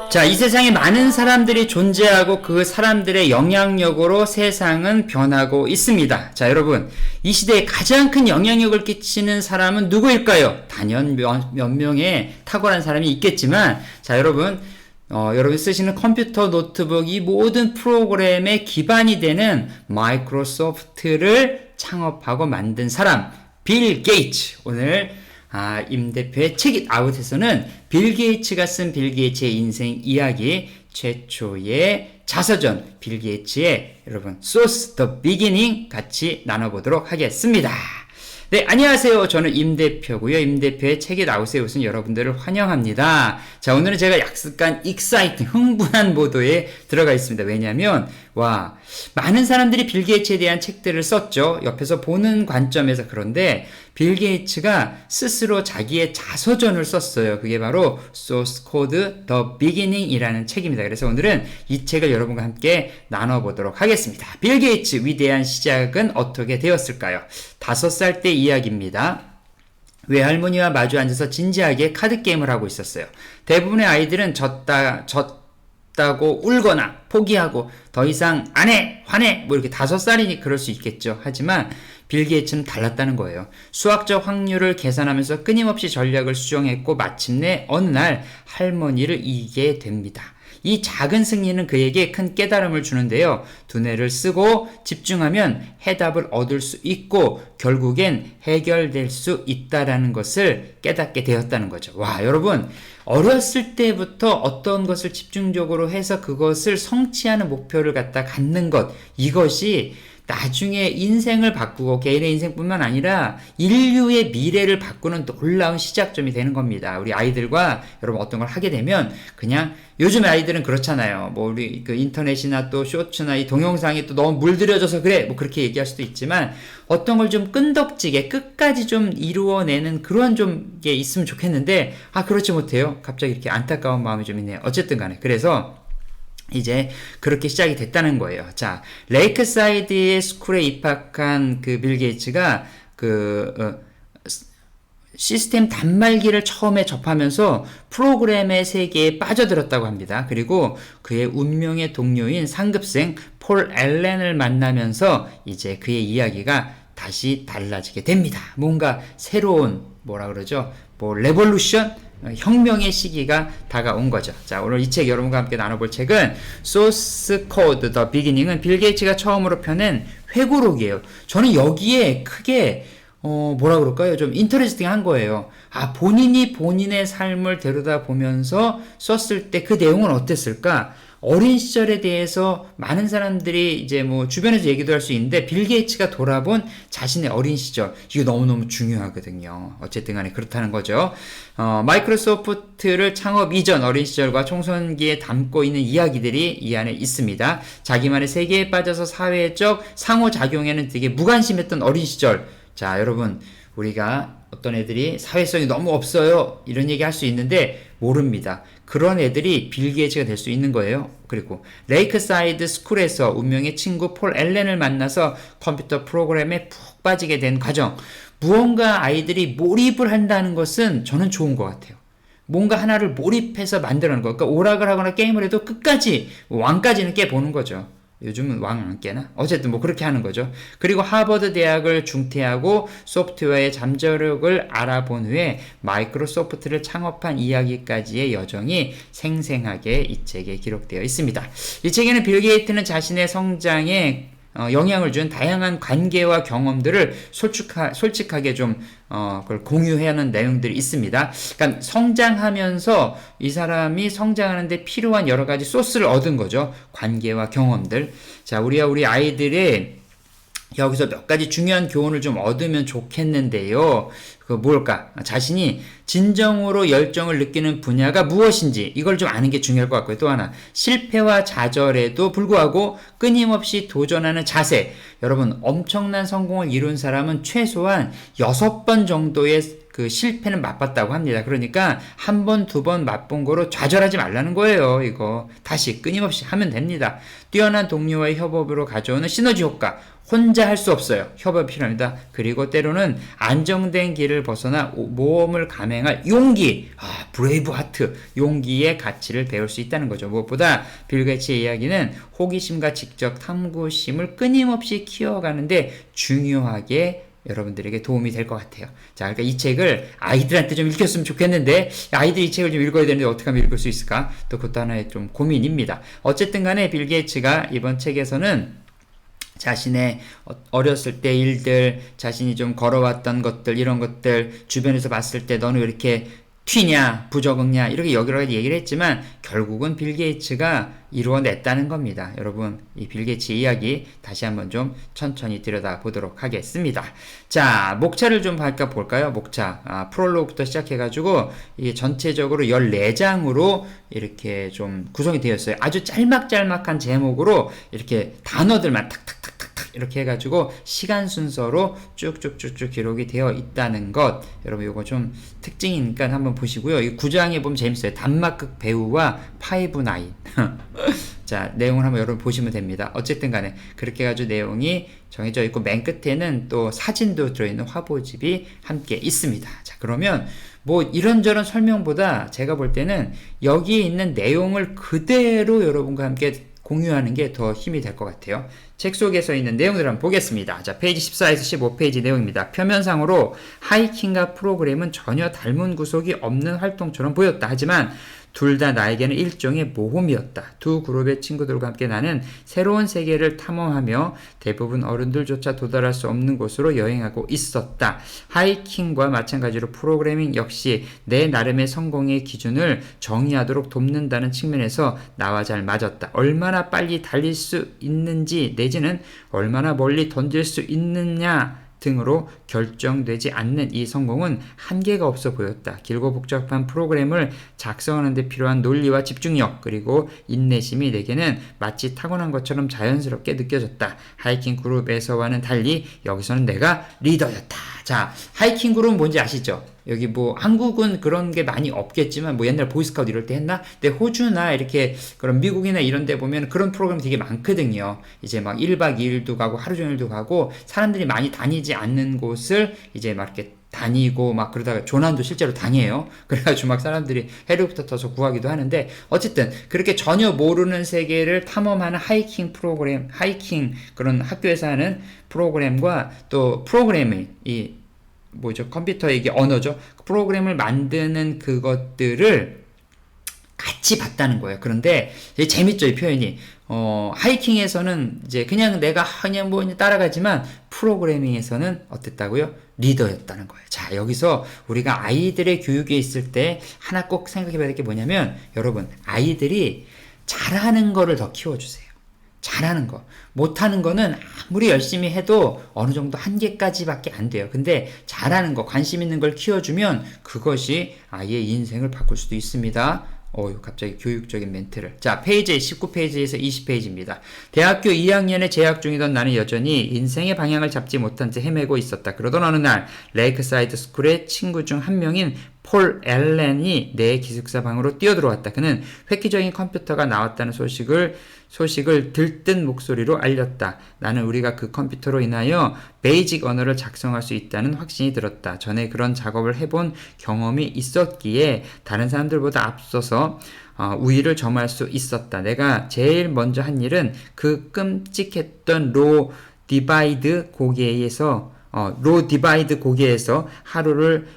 자, 이 세상에 많은 사람들이 존재하고 그 사람들의 영향력으로 세상은 변하고 있습니다. 자, 여러분, 이 시대에 가장 큰 영향력을 끼치는 사람은 누구일까요? 단연 몇 명의 탁월한 사람이 있겠지만, 자, 여러분 쓰시는 컴퓨터, 노트북, 이 모든 프로그램의 기반이 되는 마이크로소프트를 창업하고 만든 사람, 빌 게이츠. 오늘 임 대표의 책 잇 아웃에서는 빌 게이츠가 쓴 빌 게이츠의 인생 이야기, 최초의 자서전, 빌 게이츠의 여러분 소스 더 비기닝 같이 나눠보도록 하겠습니다. 네, 안녕하세요. 저는 임 대표고요. 임 대표의 책 잇 아웃에 오신 여러분들을 환영합니다. 자, 오늘은 제가 약간 익사이팅, 흥분한 모드에 들어가 있습니다. 왜냐하면 많은 사람들이 빌 게이츠에 대한 책들을 썼죠. 옆에서 보는 관점에서. 그런데 빌 게이츠가 스스로 자기의 자서전을 썼어요. 그게 바로 Source Code The Beginning이라는 책입니다. 그래서 오늘은 이 책을 여러분과 함께 나눠보도록 하겠습니다. 빌 게이츠 위대한 시작은 어떻게 되었을까요? 5살 때 이야기입니다. 외할머니와 마주 앉아서 진지하게 카드게임을 하고 있었어요. 대부분의 아이들은 졌다고 울거나 포기하고 더 이상 안 해! 화내! 이렇게 5살이니 그럴 수 있겠죠. 하지만 빌 게이츠는 달랐다는 거예요. 수학적 확률을 계산하면서 끊임없이 전략을 수정했고 마침내 어느 날 할머니를 이기게 됩니다. 이 작은 승리는 그에게 큰 깨달음을 주는데요. 두뇌를 쓰고 집중하면 해답을 얻을 수 있고 결국엔 해결될 수 있다라는 것을 깨닫게 되었다는 거죠. 여러분, 어렸을 때부터 어떤 것을 집중적으로 해서 그것을 성취하는 목표를 갖는 것, 이것이 나중에 인생을 바꾸고 개인의 인생뿐만 아니라 인류의 미래를 바꾸는 놀라운 시작점이 되는 겁니다. 우리 아이들과 여러분 어떤 걸 하게 되면 그냥 요즘 아이들은 그렇잖아요. 우리 그 인터넷이나 또 쇼츠나 이 동영상이 또 너무 물들여져서 그래. 그렇게 얘기할 수도 있지만 어떤 걸 좀 끈덕지게 끝까지 좀 이루어내는 그런 좀 게 있으면 좋겠는데 그렇지 못해요. 갑자기 이렇게 안타까운 마음이 좀 있네요. 어쨌든 간에. 그래서 이제 그렇게 시작이 됐다는 거예요. 자, 레이크사이드의 스쿨에 입학한 그 빌 게이츠가 시스템 단말기를 처음에 접하면서 프로그램의 세계에 빠져들었다고 합니다. 그리고 그의 운명의 동료인 상급생 폴 앨렌을 만나면서 이제 그의 이야기가 다시 달라지게 됩니다. 뭔가 새로운 레볼루션? 혁명의 시기가 다가온 거죠. 자, 오늘 이 책 여러분과 함께 나눠볼 책은 Source Code The Beginning은 빌 게이츠가 처음으로 펴낸 회고록이에요. 저는 여기에 크게 좀 인터레스팅한 거예요. 본인이 본인의 삶을 되돌아보면서 썼을 때 그 내용은 어땠을까? 어린 시절에 대해서 많은 사람들이 이제 주변에서 얘기도 할 수 있는데 빌 게이츠가 돌아본 자신의 어린 시절, 이거 너무너무 중요하거든요. 어쨌든 간에 그렇다는 거죠. 마이크로소프트를 창업 이전 어린 시절과 청소년기에 담고 있는 이야기들이 이 안에 있습니다. 자기만의 세계에 빠져서 사회적 상호작용에는 되게 무관심했던 어린 시절. 자, 여러분, 우리가 어떤 애들이 사회성이 너무 없어요, 이런 얘기 할 수 있는데 모릅니다. 그런 애들이 빌 게이츠가 될 수 있는 거예요. 그리고 레이크사이드 스쿨에서 운명의 친구 폴 앨렌을 만나서 컴퓨터 프로그램에 푹 빠지게 된 과정. 무언가 아이들이 몰입을 한다는 것은 저는 좋은 것 같아요. 뭔가 하나를 몰입해서 만들어내는 거. 그러니까 오락을 하거나 게임을 해도 끝까지, 왕까지는 깨보는 거죠. 요즘은 왕 안 깨나? 어쨌든 그렇게 하는 거죠. 그리고 하버드 대학을 중퇴하고 소프트웨어의 잠재력을 알아본 후에 마이크로소프트를 창업한 이야기까지의 여정이 생생하게 이 책에 기록되어 있습니다. 이 책에는 빌 게이츠는 자신의 성장에 영향을 준 다양한 관계와 경험들을 솔직하게 그걸 공유하는 내용들이 있습니다. 그러니까 성장하면서 이 사람이 성장하는데 필요한 여러 가지 소스를 얻은 거죠. 관계와 경험들. 자, 우리 아이들의 여기서 몇 가지 중요한 교훈을 좀 얻으면 좋겠는데요. 뭘까? 자신이 진정으로 열정을 느끼는 분야가 무엇인지 이걸 좀 아는 게 중요할 것 같고요. 또 하나, 실패와 좌절에도 불구하고 끊임없이 도전하는 자세. 여러분, 엄청난 성공을 이룬 사람은 최소한 6번 정도의 그 실패는 맛봤다고 합니다. 그러니까 한 번, 2번 맛본 거로 좌절하지 말라는 거예요. 이거 다시 끊임없이 하면 됩니다. 뛰어난 동료와의 협업으로 가져오는 시너지 효과. 혼자 할 수 없어요. 협업이 필요합니다. 그리고 때로는 안정된 길을 벗어나 모험을 감행할 용기. 브레이브 하트, 용기의 가치를 배울 수 있다는 거죠. 무엇보다 빌 게이츠의 이야기는 호기심과 직접 탐구심을 끊임없이 키워가는데 중요하게 여러분들에게 도움이 될 것 같아요. 자, 그러니까 이 책을 아이들한테 좀 읽혔으면 좋겠는데, 아이들이 이 책을 좀 읽어야 되는데 어떻게 하면 읽을 수 있을까? 또 그것도 하나의 좀 고민입니다. 어쨌든 간에 빌 게이츠가 이번 책에서는 자신의 어렸을 때 일들, 자신이 좀 걸어왔던 것들, 이런 것들, 주변에서 봤을 때 너는 왜 이렇게 튀냐, 부적응냐, 이렇게 여러 가지 얘기를 했지만, 결국은 빌 게이츠가 이루어냈다는 겁니다. 여러분, 이 빌 게이츠 이야기 다시 한번 좀 천천히 들여다보도록 하겠습니다. 자, 목차를 좀 볼까요? 목차. 프롤로그부터 시작해가지고, 이게 전체적으로 14장으로 이렇게 좀 구성이 되었어요. 아주 짤막짤막한 제목으로 이렇게 단어들만 탁탁탁탁탁 이렇게 해가지고 시간 순서로 쭉쭉쭉쭉 기록이 되어 있다는 것. 여러분, 요거 좀 특징이니까 한번 보시고요. 이 9장에 보면 재밌어요. 단막극 배우와 파이브 나인. 자, 내용을 한번 여러분 보시면 됩니다. 어쨌든 간에 그렇게 해가지고 내용이 정해져 있고, 맨 끝에는 또 사진도 들어있는 화보집이 함께 있습니다. 자, 그러면 뭐 이런저런 설명보다 제가 볼 때는 여기에 있는 내용을 그대로 여러분과 함께 공유하는 게 더 힘이 될 것 같아요. 책 속에 서 있는 내용들을 한번 보겠습니다. 자, 페이지 14에서 15페이지 내용입니다. 표면상으로 하이킹과 프로그램은 전혀 닮은 구석이 없는 활동처럼 보였다. 하지만 둘 다 나에게는 일종의 모험이었다. 두 그룹의 친구들과 함께 나는 새로운 세계를 탐험하며 대부분 어른들조차 도달할 수 없는 곳으로 여행하고 있었다. 하이킹과 마찬가지로 프로그래밍 역시 내 나름의 성공의 기준을 정의하도록 돕는다는 측면에서 나와 잘 맞았다. 얼마나 빨리 달릴 수 있는지 내지는 얼마나 멀리 던질 수 있느냐 등으로 결정되지 않는 이 성공은 한계가 없어 보였다. 길고 복잡한 프로그램을 작성하는 데 필요한 논리와 집중력, 그리고 인내심이 내게는 마치 타고난 것처럼 자연스럽게 느껴졌다. 하이킹 그룹에서와는 달리 여기서는 내가 리더였다. 자, 하이킹 그룹은 뭔지 아시죠? 여기 뭐 한국은 그런 게 많이 없겠지만 뭐 옛날 보이스카우트 이럴 때 했나? 근데 호주나 이렇게 그런 미국이나 이런 데 보면 그런 프로그램 되게 많거든요. 이제 막 1박 2일도 가고 하루 종일도 가고 사람들이 많이 다니지 않는 곳을 이제 막 이렇게 다니고 막 그러다가 조난도 실제로 당해요. 그래가지고 막 사람들이 헬리콥터 타서 구하기도 하는데, 어쨌든 그렇게 전혀 모르는 세계를 탐험하는 하이킹 프로그램, 하이킹 그런 학교에서 하는 프로그램과 또 프로그래밍, 이 뭐죠? 컴퓨터의 이게 언어죠. 프로그램을 만드는 그것들을 같이 봤다는 거예요. 그런데 재밌죠, 이 표현이. 하이킹에서는 이제 그냥 내가 그냥 뭐 따라가지만 프로그래밍에서는 어땠다고요? 리더였다는 거예요. 자, 여기서 우리가 아이들의 교육에 있을 때 하나 꼭 생각해 봐야 될 게 뭐냐면, 여러분, 아이들이 잘하는 거를 더 키워주세요. 잘하는 거. 못하는 거는 아무리 열심히 해도 어느 정도 한계까지밖에 안 돼요. 근데 잘하는 거, 관심 있는 걸 키워주면 그것이 아이의 인생을 바꿀 수도 있습니다. 갑자기 교육적인 멘트를. 자, 페이지 19페이지에서 20페이지입니다. 대학교 2학년에 재학 중이던 나는 여전히 인생의 방향을 잡지 못한 채 헤매고 있었다. 그러던 어느 날 레이크사이드 스쿨의 친구 중 한 명인 폴 앨런이 내 기숙사 방으로 뛰어들어왔다. 그는 획기적인 컴퓨터가 나왔다는 소식을 들뜬 목소리로 알렸다. 나는 우리가 그 컴퓨터로 인하여 베이직 언어를 작성할 수 있다는 확신이 들었다. 전에 그런 작업을 해본 경험이 있었기에 다른 사람들보다 앞서서 우위를 점할 수 있었다. 내가 제일 먼저 한 일은 그 끔찍했던 로 디바이드 고개에서 하루를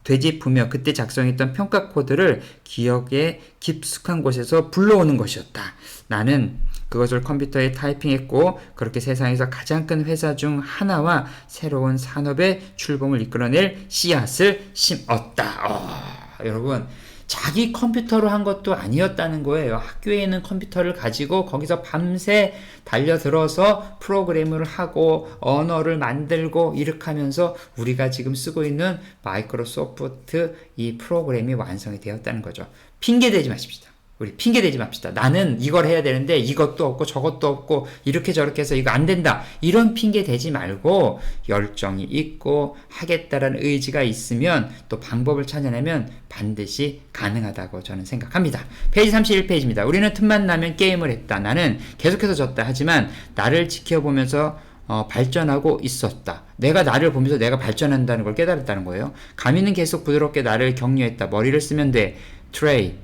되짚으며 그때 작성했던 평가 코드를 기억에 깊숙한 곳에서 불러오는 것이었다. 나는 그것을 컴퓨터에 타이핑했고 그렇게 세상에서 가장 큰 회사 중 하나와 새로운 산업의 출범을 이끌어낼 씨앗을 심었다. 여러분, 자기 컴퓨터로 한 것도 아니었다는 거예요. 학교에 있는 컴퓨터를 가지고 거기서 밤새 달려들어서 프로그램을 하고 언어를 만들고 이렇게 하면서 우리가 지금 쓰고 있는 마이크로소프트 이 프로그램이 완성이 되었다는 거죠. 핑계대지 마십시다. 우리 핑계대지 맙시다. 나는 이걸 해야 되는데 이것도 없고 저것도 없고 이렇게 저렇게 해서 이거 안 된다. 이런 핑계 대지 말고 열정이 있고 하겠다라는 의지가 있으면 또 방법을 찾아내면 반드시 가능하다고 저는 생각합니다. 페이지 31페이지입니다. 우리는 틈만 나면 게임을 했다. 나는 계속해서 졌다. 하지만 나를 지켜보면서 발전하고 있었다. 내가 나를 보면서 내가 발전한다는 걸 깨달았다는 거예요. 가미는 계속 부드럽게 나를 격려했다. 머리를 쓰면 돼. try.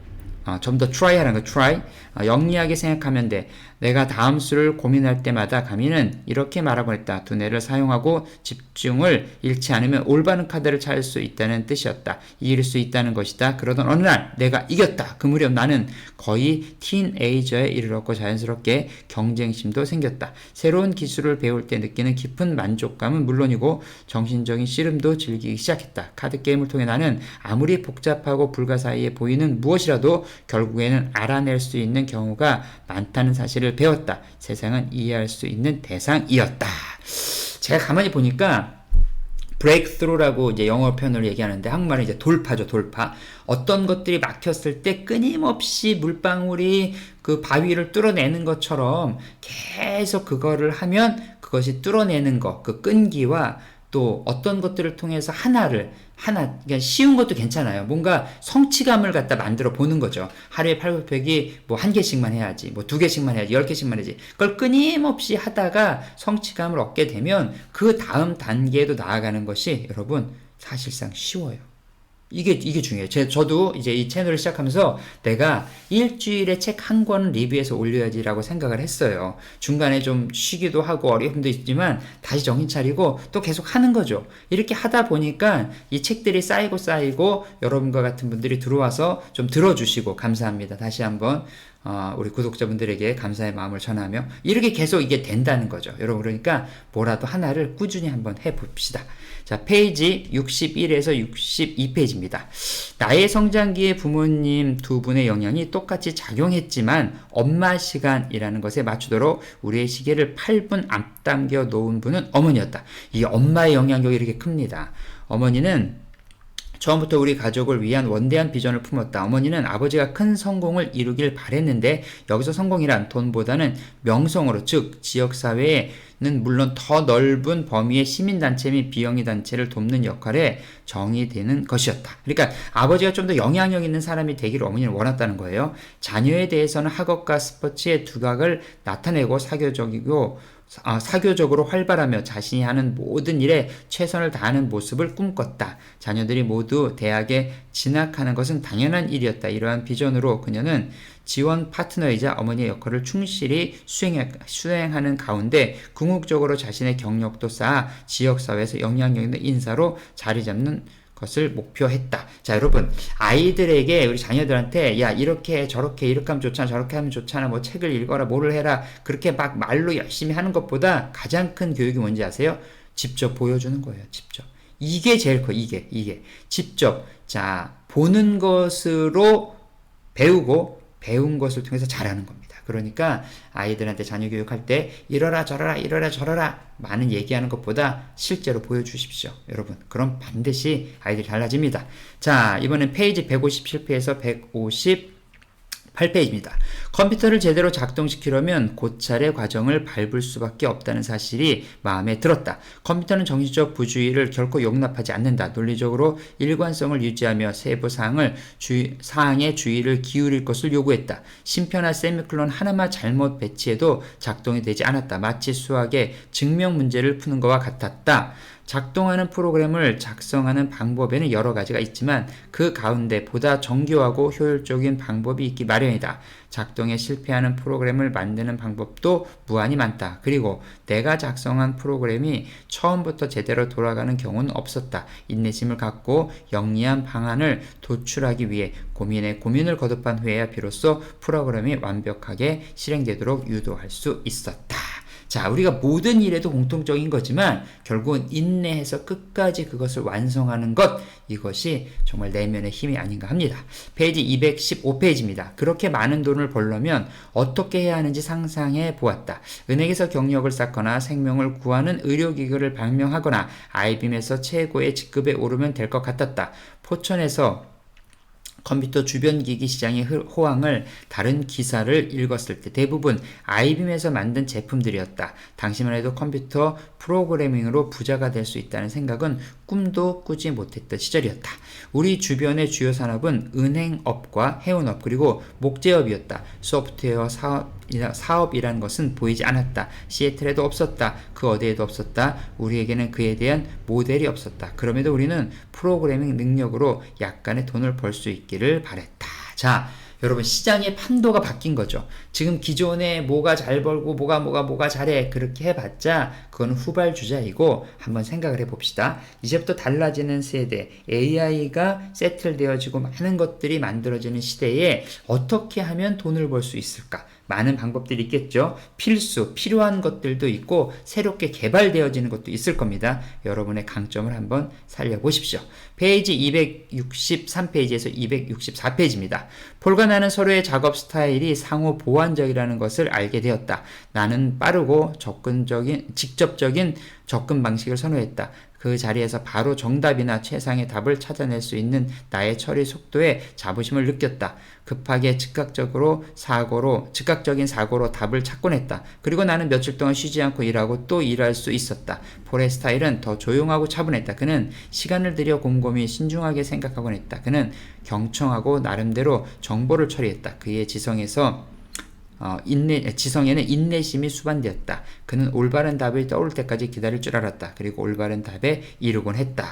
좀 더 try 하는 거, try. 영리하게 생각하면 돼. 내가 다음 수를 고민할 때마다 가미는 이렇게 말하곤 했다. 두뇌를 사용하고 집중을 잃지 않으면 올바른 카드를 찾을 수 있다는 뜻이었다. 이길 수 있다는 것이다. 그러던 어느 날 내가 이겼다. 그 무렵 나는 거의 티네이저에 이르렀고 자연스럽게 경쟁심도 생겼다. 새로운 기술을 배울 때 느끼는 깊은 만족감은 물론이고 정신적인 씨름도 즐기기 시작했다. 카드게임을 통해 나는 아무리 복잡하고 불가사의해 보이는 무엇이라도 결국에는 알아낼 수 있는 경우가 많다는 사실을 배웠다. 세상은 이해할 수 있는 대상이었다. 제가 가만히 보니까 breakthrough라고 이제 영어 표현을 얘기하는데 한국말은 이제 돌파죠, 돌파. 어떤 것들이 막혔을 때 끊임없이 물방울이 그 바위를 뚫어내는 것처럼 계속 그거를 하면 그것이 뚫어내는 거, 그 끈기와 또 어떤 것들을 통해서 그러니까 쉬운 것도 괜찮아요. 뭔가 성취감을 갖다 만들어 보는 거죠. 하루에 팔굽혀펴기 뭐 1개씩만 해야지, 뭐 2개씩만 해야지, 10개씩만 해야지. 그걸 끊임없이 하다가 성취감을 얻게 되면 그 다음 단계에도 나아가는 것이 여러분 사실상 쉬워요. 이게 중요해요. 저도 이제 이 채널을 시작하면서 내가 일주일에 책 한 권 리뷰해서 올려야지라고 생각을 했어요. 중간에 좀 쉬기도 하고 어려움도 있지만 다시 정신 차리고 또 계속 하는 거죠. 이렇게 하다 보니까 이 책들이 쌓이고 여러분과 같은 분들이 들어와서 좀 들어주시고 감사합니다. 다시 한번 우리 구독자분들에게 감사의 마음을 전하며 이렇게 계속 이게 된다는 거죠. 여러분 그러니까 뭐라도 하나를 꾸준히 한번 해봅시다. 자, 페이지 61에서 62페이지입니다. 나의 성장기에 부모님 두 분의 영향이 똑같이 작용했지만 엄마 시간이라는 것에 맞추도록 우리의 시계를 8분 앞당겨 놓은 분은 어머니였다. 이 엄마의 영향력이 이렇게 큽니다. 어머니는 처음부터 우리 가족을 위한 원대한 비전을 품었다. 어머니는 아버지가 큰 성공을 이루길 바랬는데 여기서 성공이란 돈보다는 명성으로 즉 지역사회에는 물론 더 넓은 범위의 시민단체 및 비영리단체를 돕는 역할에 정의되는 것이었다. 그러니까 아버지가 좀 더 영향력 있는 사람이 되기를 어머니는 원했다는 거예요. 자녀에 대해서는 학업과 스포츠의 두각을 나타내고 사교적으로 활발하며 자신이 하는 모든 일에 최선을 다하는 모습을 꿈꿨다. 자녀들이 모두 대학에 진학하는 것은 당연한 일이었다. 이러한 비전으로 그녀는 지원 파트너이자 어머니의 역할을 충실히 수행하는 가운데 궁극적으로 자신의 경력도 쌓아 지역사회에서 영향력 있는 인사로 자리 잡는 것을 목표했다. 자, 여러분, 아이들에게, 우리 자녀들한테, 야, 이렇게, 저렇게, 이렇게 하면 좋잖아, 저렇게 하면 좋잖아, 뭐 책을 읽어라, 뭐를 해라, 그렇게 막 말로 열심히 하는 것보다 가장 큰 교육이 뭔지 아세요? 직접 보여주는 거예요, 직접. 이게 제일 커, 이게. 직접, 자, 보는 것으로 배우고, 배운 것을 통해서 잘하는 겁니다. 그러니까 아이들한테 자녀 교육할 때 이러라 저러라 많은 얘기하는 것보다 실제로 보여주십시오. 여러분, 그럼 반드시 아이들이 달라집니다. 자, 이번엔 페이지 157페이지에서 158페이지입니다. 컴퓨터를 제대로 작동시키려면 고찰의 과정을 밟을 수밖에 없다는 사실이 마음에 들었다. 컴퓨터는 정신적 부주의를 결코 용납하지 않는다. 논리적으로 일관성을 유지하며 세부 사항에 주의를 기울일 것을 요구했다. 심표나 세미콜론 하나만 잘못 배치해도 작동이 되지 않았다. 마치 수학의 증명 문제를 푸는 것과 같았다. 작동하는 프로그램을 작성하는 방법에는 여러 가지가 있지만 그 가운데 보다 정교하고 효율적인 방법이 있기 마련이다. 작동에 실패하는 프로그램을 만드는 방법도 무한히 많다. 그리고 내가 작성한 프로그램이 처음부터 제대로 돌아가는 경우는 없었다. 인내심을 갖고 영리한 방안을 도출하기 위해 고민을 거듭한 후에야 비로소 프로그램이 완벽하게 실행되도록 유도할 수 있었다. 자, 우리가 모든 일에도 공통적인 거지만 결국은 인내해서 끝까지 그것을 완성하는 것, 이것이 정말 내면의 힘이 아닌가 합니다. 페이지 215페이지입니다. 그렇게 많은 돈을 벌려면 어떻게 해야 하는지 상상해 보았다. 은행에서 경력을 쌓거나 생명을 구하는 의료기구를 발명하거나 아이빔에서 최고의 직급에 오르면 될 것 같았다. 포천에서 컴퓨터 주변 기기 시장의 호황을 다른 기사를 읽었을 때 대부분 아이빔에서 만든 제품들이었다. 당시만 해도 컴퓨터 프로그래밍으로 부자가 될 수 있다는 생각은 꿈도 꾸지 못했던 시절이었다. 우리 주변의 주요 산업은 은행업과 해운업 그리고 목재업이었다. 소프트웨어 사업이라는 것은 보이지 않았다. 시애틀에도 없었다. 그 어디에도 없었다. 우리에게는 그에 대한 모델이 없었다. 그럼에도 우리는 프로그래밍 능력으로 약간의 돈을 벌 수 있기를 바랬다. 자, 여러분 시장의 판도가 바뀐 거죠. 지금 기존에 뭐가 잘 벌고 뭐가 잘해 그렇게 해봤자 그건 후발주자이고 한번 생각을 해봅시다. 이제부터 달라지는 세대 AI가 세틀되어지고 많은 것들이 만들어지는 시대에 어떻게 하면 돈을 벌 수 있을까? 많은 방법들이 있겠죠. 필요한 것들도 있고 새롭게 개발되어지는 것도 있을 겁니다. 여러분의 강점을 한번 살려보십시오. 페이지 263페이지에서 264페이지입니다. 폴과 나는 서로의 작업 스타일이 상호 보완적이라는 것을 알게 되었다. 나는 빠르고 직접적인 접근 방식을 선호했다. 그 자리에서 바로 정답이나 최상의 답을 찾아낼 수 있는 나의 처리 속도에 자부심을 느꼈다. 급하게 즉각적인 사고로 답을 찾곤 했다. 그리고 나는 며칠 동안 쉬지 않고 일하고 또 일할 수 있었다. 폴의 스타일은 더 조용하고 차분했다. 그는 시간을 들여 곰곰이 신중하게 생각하곤 했다. 그는 경청하고 나름대로 정보를 처리했다. 그의 지성에는 인내심이 수반되었다. 그는 올바른 답이 떠올 때까지 기다릴 줄 알았다. 그리고 올바른 답에 이르곤 했다.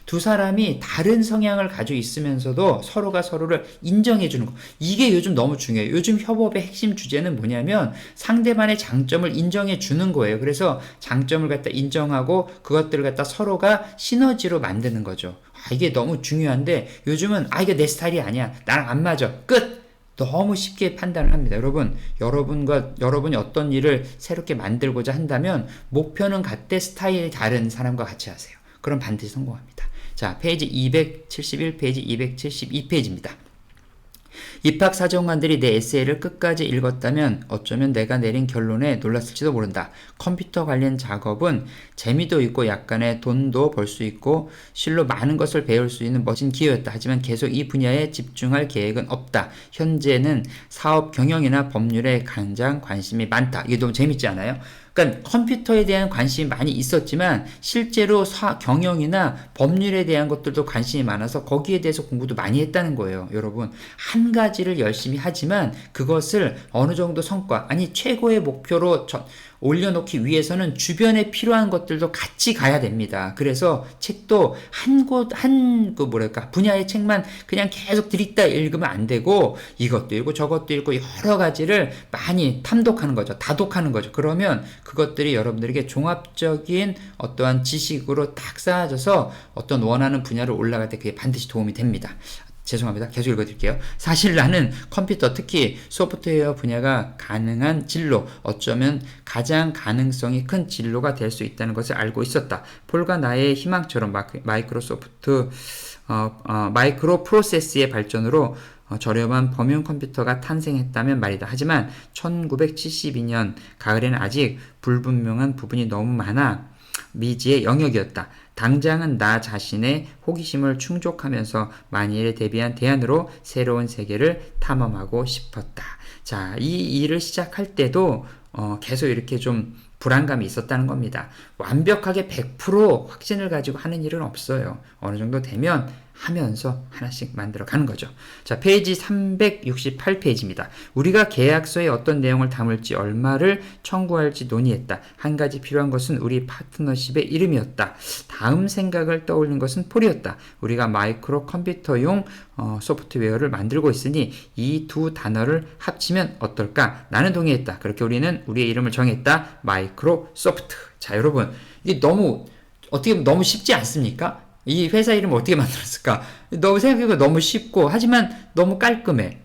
두 사람이 다른 성향을 가지고 있으면서도 서로가 서로를 인정해 주는 거. 이게 요즘 너무 중요해요. 요즘 협업의 핵심 주제는 뭐냐면 상대방의 장점을 인정해 주는 거예요. 그래서 장점을 갖다 인정하고 그것들을 갖다 서로가 시너지로 만드는 거죠. 이게 너무 중요한데 요즘은 이게 내 스타일이 아니야. 나랑 안 맞아. 끝! 너무 쉽게 판단을 합니다. 여러분이 어떤 일을 새롭게 만들고자 한다면 목표는 같되 스타일이 다른 사람과 같이 하세요. 그럼 반드시 성공합니다. 자, 페이지 271페이지, 272페이지입니다. 입학사정관들이 내 에세이를 끝까지 읽었다면 어쩌면 내가 내린 결론에 놀랐을지도 모른다. 컴퓨터 관련 작업은 재미도 있고 약간의 돈도 벌 수 있고 실로 많은 것을 배울 수 있는 멋진 기회였다. 하지만 계속 이 분야에 집중할 계획은 없다. 현재는 사업 경영이나 법률에 가장 관심이 많다. 이게 너무 재밌지 않아요? 그러니까 컴퓨터에 대한 관심이 많이 있었지만 실제로 경영이나 법률에 대한 것들도 관심이 많아서 거기에 대해서 공부도 많이 했다는 거예요. 여러분 한 가지를 열심히 하지만 그것을 어느 정도 성과 최고의 목표로 올려놓기 위해서는 주변에 필요한 것들도 같이 가야 됩니다. 그래서 책도 분야의 책만 그냥 계속 들이다 읽으면 안 되고 이것도 읽고 저것도 읽고 여러 가지를 많이 다독하는 거죠. 그러면 그것들이 여러분들에게 종합적인 어떠한 지식으로 딱 쌓아져서 어떤 원하는 분야를 올라갈 때 그게 반드시 도움이 됩니다. 죄송합니다. 계속 읽어드릴게요. 사실 나는 컴퓨터, 특히 소프트웨어 분야가 가능한 진로, 어쩌면 가장 가능성이 큰 진로가 될 수 있다는 것을 알고 있었다. 폴과 나의 희망처럼 마이크로 프로세스의 발전으로 저렴한 범용 컴퓨터가 탄생했다면 말이다. 하지만 1972년 가을에는 아직 불분명한 부분이 너무 많아 미지의 영역이었다. 당장은 나 자신의 호기심을 충족하면서 만일에 대비한 대안으로 새로운 세계를 탐험하고 싶었다. 자, 이 일을 시작할 때도 계속 이렇게 좀 불안감이 있었다는 겁니다. 완벽하게 100% 확신을 가지고 하는 일은 없어요. 어느 정도 되면 하면서 하나씩 만들어 가는 거죠. 자, 페이지 368페이지입니다. 우리가 계약서에 어떤 내용을 담을지 얼마를 청구할지 논의했다. 한 가지 필요한 것은 우리 파트너십의 이름이었다. 다음 생각을 떠올린 것은 폴이었다. 우리가 마이크로 컴퓨터용 소프트웨어를 만들고 있으니 이 두 단어를 합치면 어떨까? 나는 동의했다. 그렇게 우리는 우리의 이름을 정했다. 마이크로 소프트. 자, 여러분 이게 어떻게 보면 너무 쉽지 않습니까? 이 회사 이름을 어떻게 만들었을까? 너무 생각해보면 너무 쉽고 하지만 너무 깔끔해.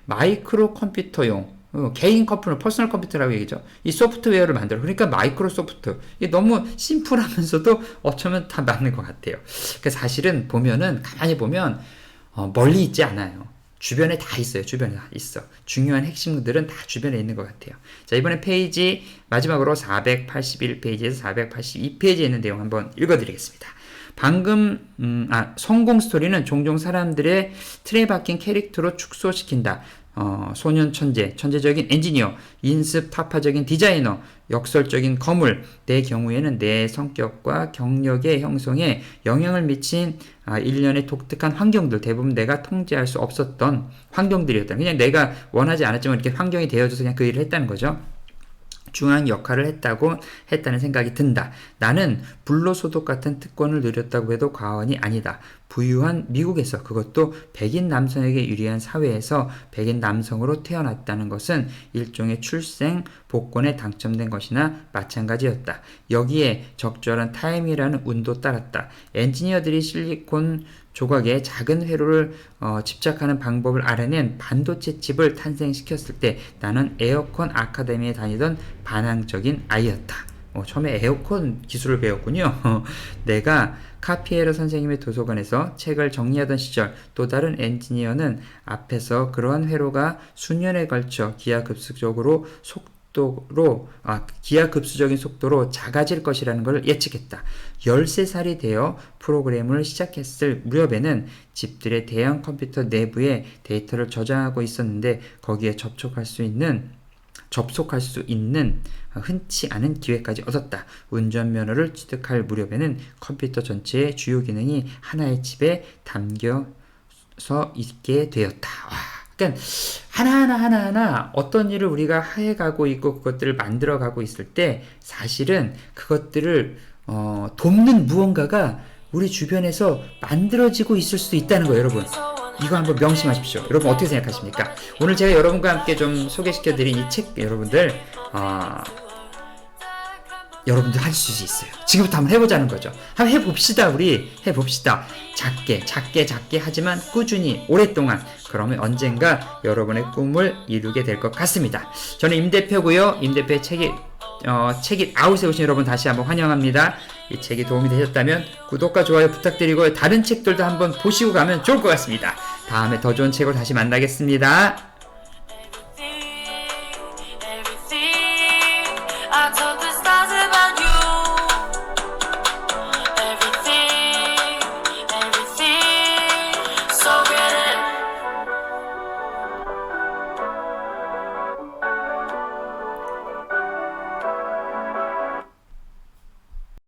마이크로 컴퓨터용 개인 컴퓨터, 퍼스널 컴퓨터라고 얘기죠. 이 소프트웨어를 만들어. 그러니까 마이크로소프트. 이게 너무 심플하면서도 어쩌면 다 맞는 것 같아요. 그러니까 사실은 가만히 보면 멀리 있지 않아요. 주변에 다 있어요. 주변에 다 있어. 중요한 핵심들은 다 주변에 있는 것 같아요. 자, 이번에 페이지 마지막으로 481페이지에서 482페이지에 있는 내용 한번 읽어드리겠습니다. 성공 스토리는 종종 사람들의 틀에 박힌 캐릭터로 축소시킨다. 소년 천재, 천재적인 엔지니어, 인습 타파적인 디자이너, 역설적인 거물, 내 경우에는 내 성격과 경력의 형성에 영향을 미친 일련의 독특한 환경들, 대부분 내가 통제할 수 없었던 환경들이었다. 그냥 내가 원하지 않았지만 이렇게 환경이 되어줘서 그냥 그 일을 했다는 거죠. 중요한 역할을 했다는 생각이 든다. 나는 불로소득 같은 특권을 누렸다고 해도 과언이 아니다. 부유한 미국에서, 그것도 백인 남성에게 유리한 사회에서 백인 남성으로 태어났다는 것은 일종의 출생 복권에 당첨된 것이나 마찬가지였다. 여기에 적절한 타임이라는 운도 따랐다. 엔지니어들이 실리콘 조각에 작은 회로를 집착하는 방법을 알아낸 반도체 칩을 탄생시켰을 때 나는 에어컨 아카데미에 다니던 반항적인 아이였다. 처음에 에어컨 기술을 배웠군요. 내가 카피에러 선생님의 도서관에서 책을 정리하던 시절 또 다른 엔지니어는 앞에서 그러한 회로가 수년에 걸쳐 기하급수적인 속도로 작아질 것이라는 것을 예측했다. 13살이 되어 프로그램을 시작했을 무렵에는 집들의 대형 컴퓨터 내부에 데이터를 저장하고 있었는데 거기에 접속할 수 있는 흔치 않은 기회까지 얻었다. 운전면허를 취득할 무렵에는 컴퓨터 전체의 주요 기능이 하나의 칩에 담겨서 있게 되었다. 그러니까 하나하나 어떤 일을 우리가 해가고 있고 그것들을 만들어가고 있을 때 사실은 그것들을 돕는 무언가가 우리 주변에서 만들어지고 있을 수도 있다는 거예요, 여러분. 이거 한번 명심하십시오. 여러분 어떻게 생각하십니까? 오늘 제가 여러분과 함께 좀 소개시켜드린 이 책 여러분들 여러분들 할 수 있어요. 지금부터 한번 해보자는 거죠. 한번 해봅시다. 우리 해봅시다. 작게 하지만 꾸준히 오랫동안, 그러면 언젠가 여러분의 꿈을 이루게 될 것 같습니다. 저는 임 대표고요. 임 대표의 책이 아웃에 오신 여러분 다시 한번 환영합니다. 이 책이 도움이 되셨다면 구독과 좋아요 부탁드리고 다른 책들도 한번 보시고 가면 좋을 것 같습니다. 다음에 더 좋은 책으로 다시 만나겠습니다.